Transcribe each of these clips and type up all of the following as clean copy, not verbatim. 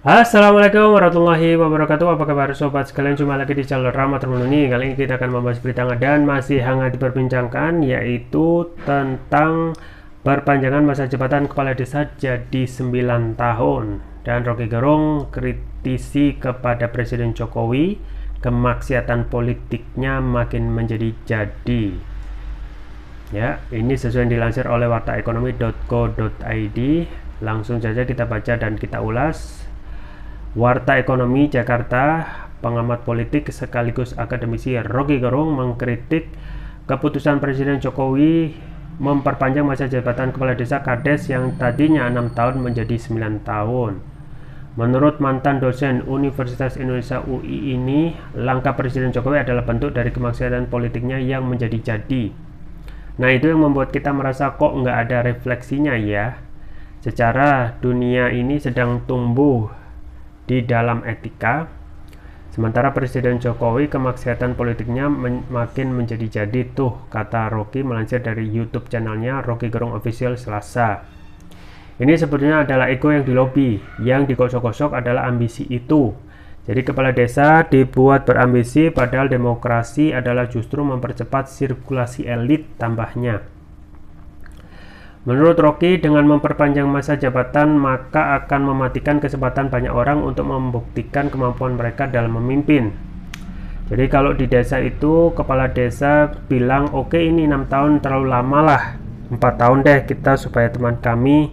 Assalamualaikum warahmatullahi wabarakatuh. Apa kabar sobat sekalian? Jumpa lagi di channel Rahmat Termenuni. Kali ini kita akan membahas berita hangat dan masih hangat diperbincangkan, yaitu tentang perpanjangan masa jabatan kepala desa jadi 9 tahun. Dan Rocky Gerung kritisi kepada Presiden Jokowi, kemaksiatan politiknya makin menjadi jadi. Ya, ini sesuai yang dilansir oleh wartaekonomi.co.id. Langsung saja kita baca dan kita ulas. Warta Ekonomi Jakarta, pengamat politik sekaligus akademisi Rocky Gerung mengkritik keputusan Presiden Jokowi memperpanjang masa jabatan kepala desa Kades yang tadinya 6 tahun menjadi 9 tahun. Menurut mantan dosen Universitas Indonesia UI ini, langkah Presiden Jokowi adalah bentuk dari kemaksiatan politiknya yang menjadi jadi. Nah, itu yang membuat kita merasa kok nggak ada refleksinya ya. Secara dunia ini sedang tumbuh di dalam etika, sementara Presiden Jokowi kemaksiatan politiknya makin menjadi jadi tuh, kata Rocky melansir dari YouTube channelnya Rocky Gerung Official Selasa. Ini sebetulnya adalah ego yang dilobi, yang digosok-gosok adalah ambisi itu. Jadi kepala desa dibuat berambisi, padahal demokrasi adalah justru mempercepat sirkulasi elit, tambahnya. Menurut Rocky, dengan memperpanjang masa jabatan maka akan mematikan kesempatan banyak orang untuk membuktikan kemampuan mereka dalam memimpin. Jadi kalau di desa itu kepala desa bilang oke, ini 6 tahun terlalu lama lah, 4 tahun deh kita supaya teman kami,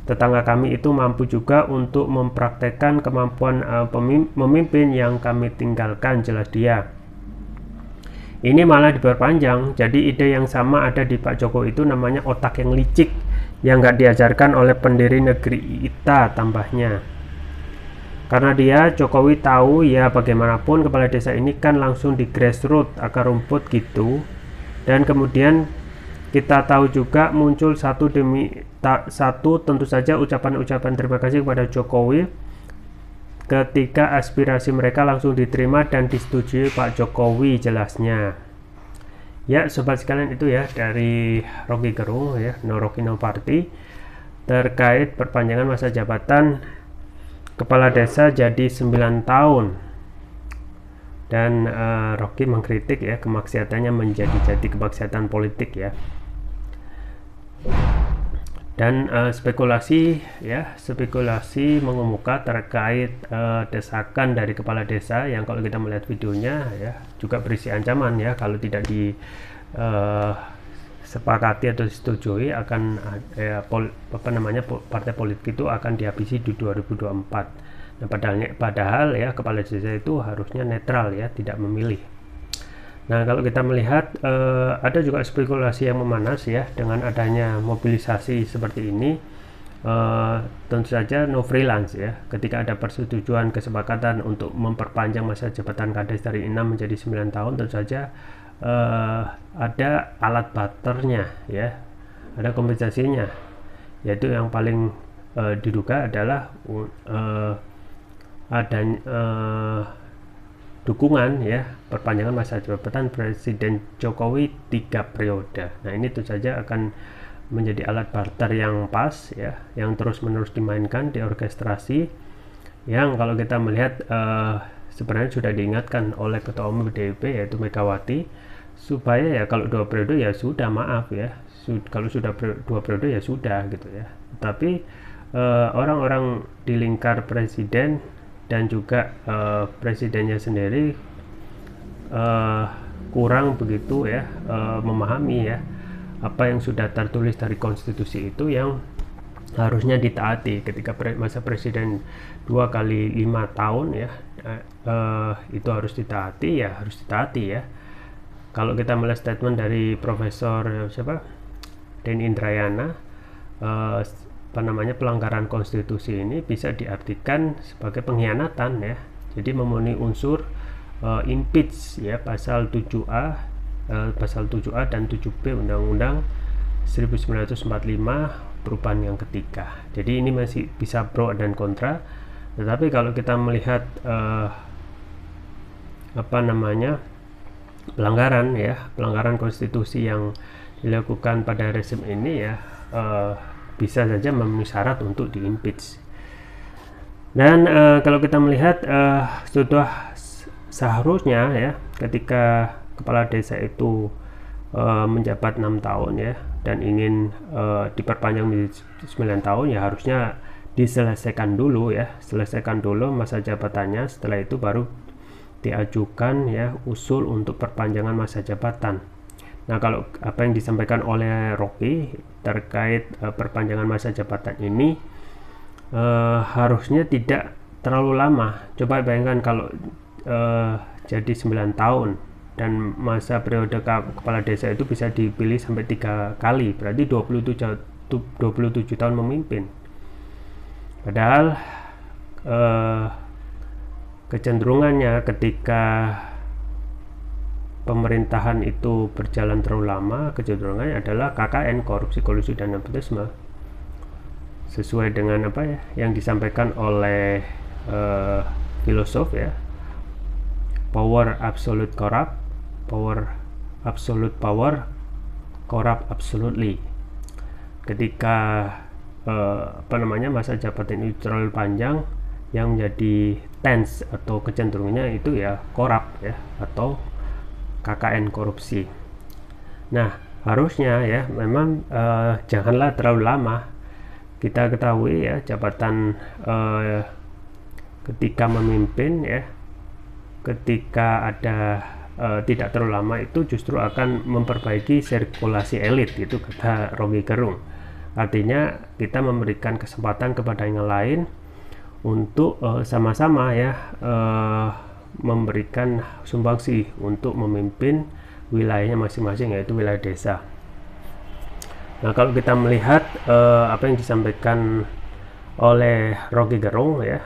tetangga kami itu mampu juga untuk mempraktekkan kemampuan memimpin yang kami tinggalkan, jelas dia. Ini malah diperpanjang. Jadi ide yang sama ada di Pak Jokowi, itu namanya otak yang licik yang nggak diajarkan oleh pendiri negeri kita, tambahnya. Karena dia Jokowi tahu ya bagaimanapun kepala desa ini kan langsung di grassroots, akar rumput gitu. Dan kemudian kita tahu juga muncul satu demi satu tentu saja ucapan-ucapan terima kasih kepada Jokowi ketika aspirasi mereka langsung diterima dan disetujui Pak Jokowi, jelasnya. Ya sobat sekalian, itu ya dari Rocky Gerung ya, No Rocky No Party, terkait perpanjangan masa jabatan kepala desa jadi 9 tahun. Dan Rocky mengkritik ya kemaksiatannya menjadi jadi kemaksiatan politik ya. Dan spekulasi mengemuka terkait desakan dari kepala desa yang kalau kita melihat videonya ya juga berisi ancaman ya, kalau tidak disepakati atau disetujui akan partai politik itu akan dihabisi di 2024. Nah, padahal ya kepala desa itu harusnya netral ya, tidak memilih. Nah, kalau kita melihat ada juga spekulasi yang memanas ya dengan adanya mobilisasi seperti ini. Tentu saja no freelance ya. Ketika ada persetujuan kesepakatan untuk memperpanjang masa jabatan Kades dari 6 menjadi 9 tahun, tentu saja ada alat barternya ya. Ada kompensasinya. Yaitu yang paling diduga adalah adanya dukungan ya perpanjangan masa jabatan Presiden Jokowi 3 periode. Nah, ini tentu saja akan menjadi alat barter yang pas ya, yang terus-menerus dimainkan, diorkestrasi, yang kalau kita melihat sebenarnya sudah diingatkan oleh Ketua Umum PDIP yaitu Megawati, supaya ya kalau 2 periode ya sudah, maaf ya, kalau sudah 2 periode ya sudah gitu ya. Tapi orang-orang di lingkar presiden dan juga presidennya sendiri kurang begitu ya memahami ya apa yang sudah tertulis dari konstitusi itu yang harusnya ditaati. Ketika masa presiden 2 kali 5 tahun ya itu harus ditaati ya, harus ditaati ya. Kalau kita melihat statement dari Profesor Denny Indrayana, pelanggaran konstitusi ini bisa diartikan sebagai pengkhianatan ya. Jadi memenuhi unsur impeach ya, pasal 7A dan 7B Undang-Undang 1945 perubahan yang ketiga. Jadi ini masih bisa pro dan kontra. Tetapi kalau kita melihat pelanggaran konstitusi yang dilakukan pada rezim ini ya bisa saja memenuhi syarat untuk diimpeach. Dan kalau kita melihat sudah seharusnya ya, ketika kepala desa itu menjabat 6 tahun ya, dan ingin diperpanjang menjadi 9 tahun, ya harusnya diselesaikan dulu ya, selesaikan dulu masa jabatannya. Setelah itu baru diajukan ya usul untuk perpanjangan masa jabatan. Nah, kalau apa yang disampaikan oleh Rocky terkait perpanjangan masa jabatan ini harusnya tidak terlalu lama. Coba bayangkan kalau jadi 9 tahun dan masa periode kepala desa itu bisa dipilih sampai 3 kali, berarti 27 tahun memimpin. Padahal kecenderungannya ketika pemerintahan itu berjalan terlalu lama, kecenderungannya adalah KKN, korupsi, kolusi, dan nepotisme. Sesuai dengan apa ya yang disampaikan oleh filosof ya, power absolute corrupt, power absolute power corrupt absolutely. Ketika masa jabatan itu terlalu panjang, yang menjadi tense atau kecenderungannya itu ya korup ya, atau KKN, korupsi. Nah, harusnya ya memang janganlah terlalu lama. Kita ketahui ya, jabatan ketika memimpin ya, ketika ada tidak terlalu lama itu justru akan memperbaiki sirkulasi elit, itu kata Rocky Gerung. Artinya kita memberikan kesempatan kepada yang lain untuk sama-sama ya memberikan sumbangsi untuk memimpin wilayahnya masing-masing, yaitu wilayah desa. Nah, kalau kita melihat apa yang disampaikan oleh Rocky Gerung ya,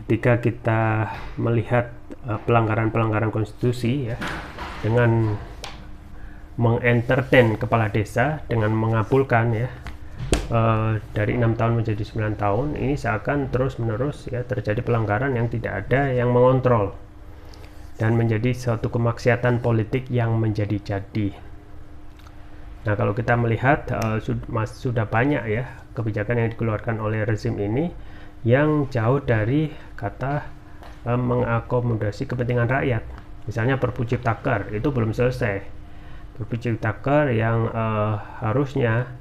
ketika kita melihat pelanggaran-pelanggaran konstitusi ya, dengan mengentertain kepala desa dengan mengabulkan ya dari 6 tahun menjadi 9 tahun, ini seakan terus-menerus ya terjadi pelanggaran yang tidak ada yang mengontrol dan menjadi suatu kemaksiatan politik yang menjadi-jadi. Nah, kalau kita melihat sudah banyak ya kebijakan yang dikeluarkan oleh rezim ini yang jauh dari kata mengakomodasi kepentingan rakyat. Misalnya Perpu Ciptaker itu belum selesai. Perpu Ciptaker yang harusnya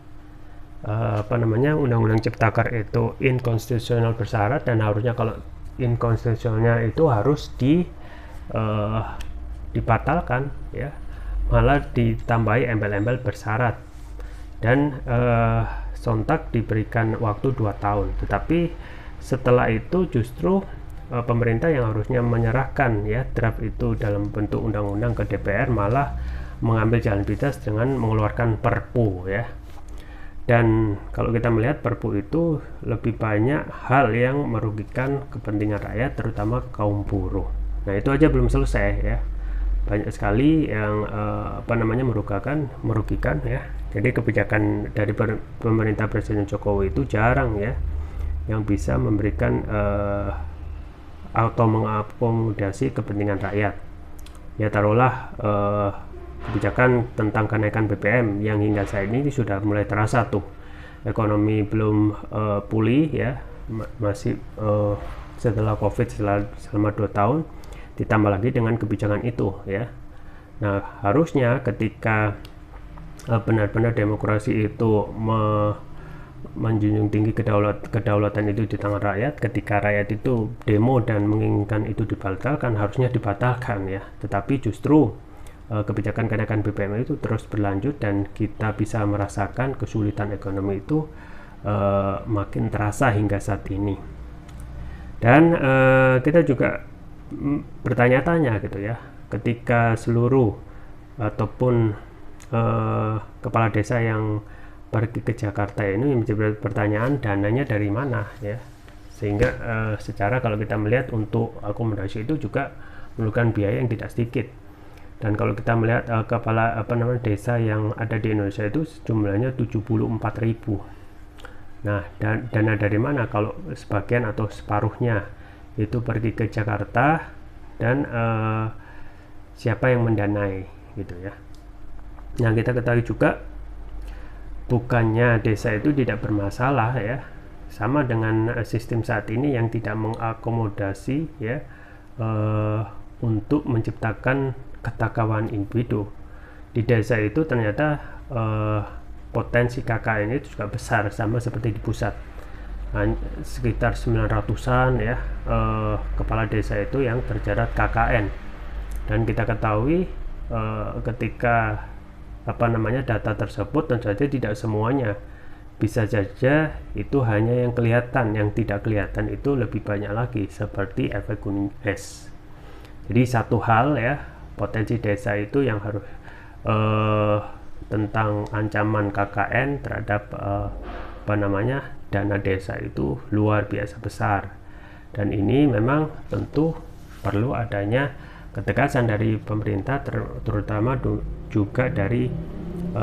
Undang-Undang Ciptaker itu inkonstitusional bersyarat, dan harusnya kalau inkonstitusionalnya itu harus dibatalkan ya, malah ditambahi embel-embel bersyarat, dan sontak diberikan waktu 2 tahun. Tetapi setelah itu justru pemerintah yang harusnya menyerahkan ya draft itu dalam bentuk undang-undang ke DPR malah mengambil jalan pintas dengan mengeluarkan perpu ya. Dan kalau kita melihat perpu itu lebih banyak hal yang merugikan kepentingan rakyat, terutama kaum buruh. Nah, itu aja belum selesai ya, banyak sekali yang merugikan ya. Jadi kebijakan dari pemerintah Presiden Jokowi itu jarang ya yang bisa memberikan atau mengakomodasi kepentingan rakyat. Ya, taruhlah kebijakan tentang kenaikan BBM yang hingga saat ini sudah mulai terasa tuh, ekonomi belum pulih ya, masih setelah COVID selama 2 tahun, ditambah lagi dengan kebijakan itu ya. Nah, harusnya ketika benar-benar demokrasi itu menjunjung tinggi kedaulatan itu di tangan rakyat, ketika rakyat itu demo dan menginginkan itu dibatalkan, harusnya dibatalkan ya. Tetapi justru kebijakan kenaikan BBM itu terus berlanjut, dan kita bisa merasakan kesulitan ekonomi itu makin terasa hingga saat ini. Dan kita juga bertanya-tanya gitu ya, ketika seluruh ataupun kepala desa yang pergi ke Jakarta ini menjadi pertanyaan, dananya dari mana ya, sehingga secara kalau kita melihat untuk akomodasi itu juga memerlukan biaya yang tidak sedikit. Dan kalau kita melihat kepala desa yang ada di Indonesia itu jumlahnya 74.000. Nah, dana dari mana kalau sebagian atau separuhnya itu pergi ke Jakarta, dan siapa yang mendanai gitu ya. Yang kita ketahui juga, bukannya desa itu tidak bermasalah ya, sama dengan sistem saat ini yang tidak mengakomodasi ya untuk menciptakan ketakawan individu. Di desa itu ternyata potensi KKN itu juga besar, sama seperti di pusat. Sekitar 900-an ya kepala desa itu yang terjerat KKN, dan kita ketahui ketika data tersebut tentu saja tidak semuanya, bisa saja itu hanya yang kelihatan, yang tidak kelihatan itu lebih banyak lagi, seperti efek gunung es. Jadi satu hal ya, potensi desa itu yang harus tentang ancaman KKN terhadap dana desa itu luar biasa besar, dan ini memang tentu perlu adanya ketegasan dari pemerintah, terutama juga dari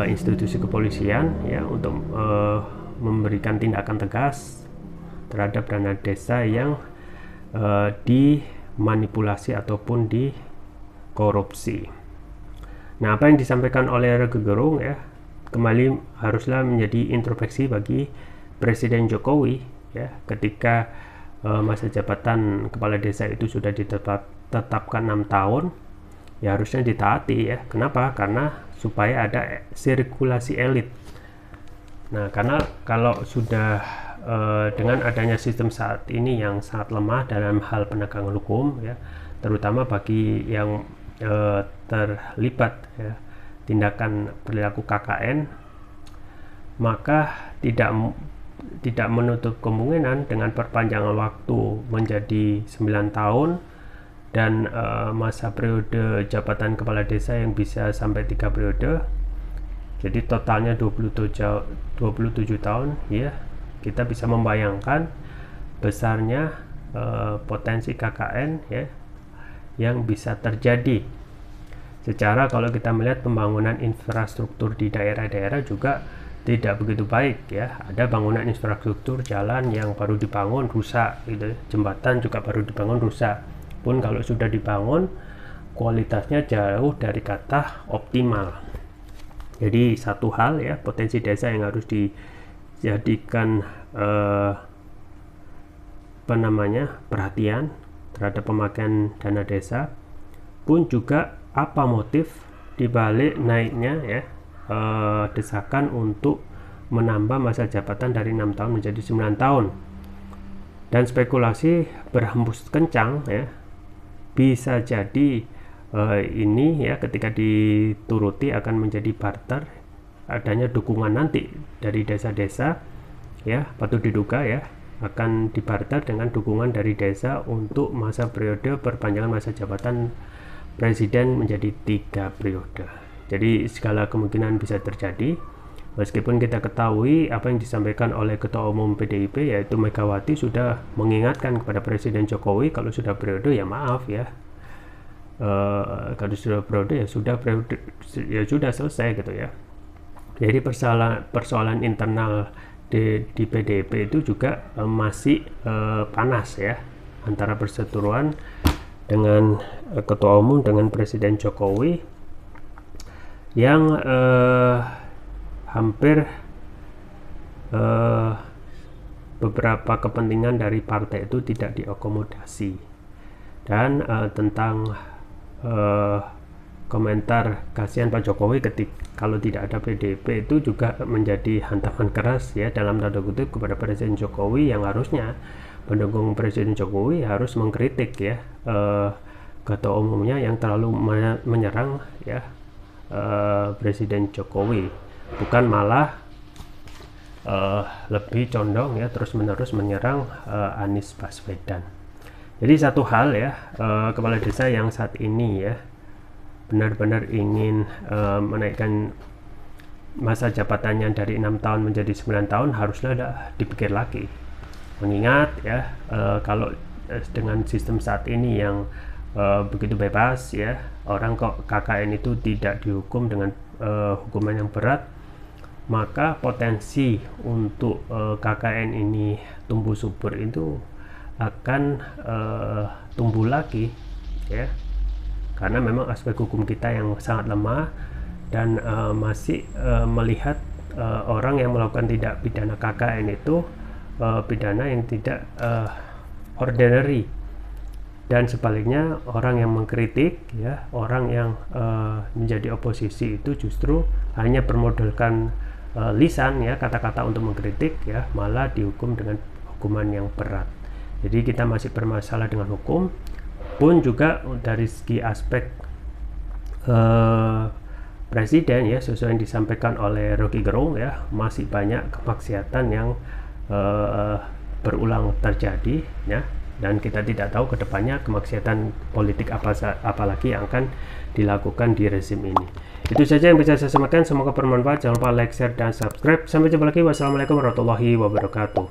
institusi kepolisian ya, untuk memberikan tindakan tegas terhadap dana desa yang dimanipulasi ataupun dikorupsi. Nah, apa yang disampaikan oleh Roky Gerung ya, kembali haruslah menjadi introspeksi bagi Presiden Jokowi ya, ketika masa jabatan kepala desa itu sudah ditetapkan 6 tahun, ya harusnya ditaati ya. Kenapa? Karena supaya ada sirkulasi elit. Nah, karena kalau sudah dengan adanya sistem saat ini yang sangat lemah dalam hal penegakan hukum ya, terutama bagi yang terlibat ya, tindakan perilaku KKN, maka tidak menutup kemungkinan dengan perpanjangan waktu menjadi 9 tahun dan masa periode jabatan kepala desa yang bisa sampai 3 periode, jadi totalnya 27 tahun ya, kita bisa membayangkan besarnya potensi KKN ya yang bisa terjadi. Secara kalau kita melihat pembangunan infrastruktur di daerah-daerah juga tidak begitu baik ya, ada bangunan infrastruktur jalan yang baru dibangun rusak gitu, jembatan juga baru dibangun rusak, pun kalau sudah dibangun kualitasnya jauh dari kata optimal. Jadi satu hal ya, potensi desa yang harus dijadikan perhatian terhadap pemakaian dana desa, pun juga apa motif dibalik naiknya ya desakan untuk menambah masa jabatan dari 6 tahun menjadi 9 tahun, dan spekulasi berhembus kencang ya, bisa jadi ini ya ketika dituruti akan menjadi barter, adanya dukungan nanti dari desa-desa ya, patut diduga ya akan dibarter dengan dukungan dari desa untuk masa periode perpanjangan masa jabatan presiden menjadi 3 periode. Jadi segala kemungkinan bisa terjadi, meskipun kita ketahui apa yang disampaikan oleh Ketua Umum PDIP yaitu Megawati sudah mengingatkan kepada Presiden Jokowi kalau sudah periode ya maaf ya, kalau sudah periode ya sudah periode, ya sudah selesai gitu ya. Jadi persoalan internal di PDIP itu juga masih panas ya, antara perseteruan dengan Ketua Umum dengan Presiden Jokowi yang hampir beberapa kepentingan dari partai itu tidak diakomodasi, dan tentang komentar kasihan Pak Jokowi kalau tidak ada PDIP itu juga menjadi hantaman keras ya dalam tanda kutip kepada Presiden Jokowi, yang harusnya pendukung Presiden Jokowi harus mengkritik ya ketua umumnya yang terlalu menyerang ya Presiden Jokowi, bukan malah lebih condong ya terus-menerus menyerang Anies Baswedan. Jadi satu hal ya, kepala desa yang saat ini ya benar-benar ingin menaikkan masa jabatannya dari 6 tahun menjadi 9 tahun haruslah dipikir lagi, mengingat ya kalau dengan sistem saat ini yang begitu bebas ya, orang kok KKN itu tidak dihukum dengan hukuman yang berat, maka potensi untuk KKN ini tumbuh subur itu akan tumbuh lagi ya, karena memang aspek hukum kita yang sangat lemah dan masih melihat orang yang melakukan tindak pidana KKN itu pidana yang tidak ordinary. Dan sebaliknya, orang yang mengkritik, ya, orang yang menjadi oposisi itu justru hanya bermodalkan lisan, ya, kata-kata untuk mengkritik, ya, malah dihukum dengan hukuman yang berat. Jadi kita masih bermasalah dengan hukum, pun juga dari segi aspek presiden, ya, sesuai yang disampaikan oleh Rocky Gerung, ya, masih banyak kemaksiatan yang berulang terjadi, ya. Dan kita tidak tahu kedepannya kemaksiatan politik apalagi yang akan dilakukan di rezim ini. Itu saja yang bisa saya sampaikan, semoga bermanfaat. Jangan lupa like, share, dan subscribe. Sampai jumpa lagi. Wassalamualaikum warahmatullahi wabarakatuh.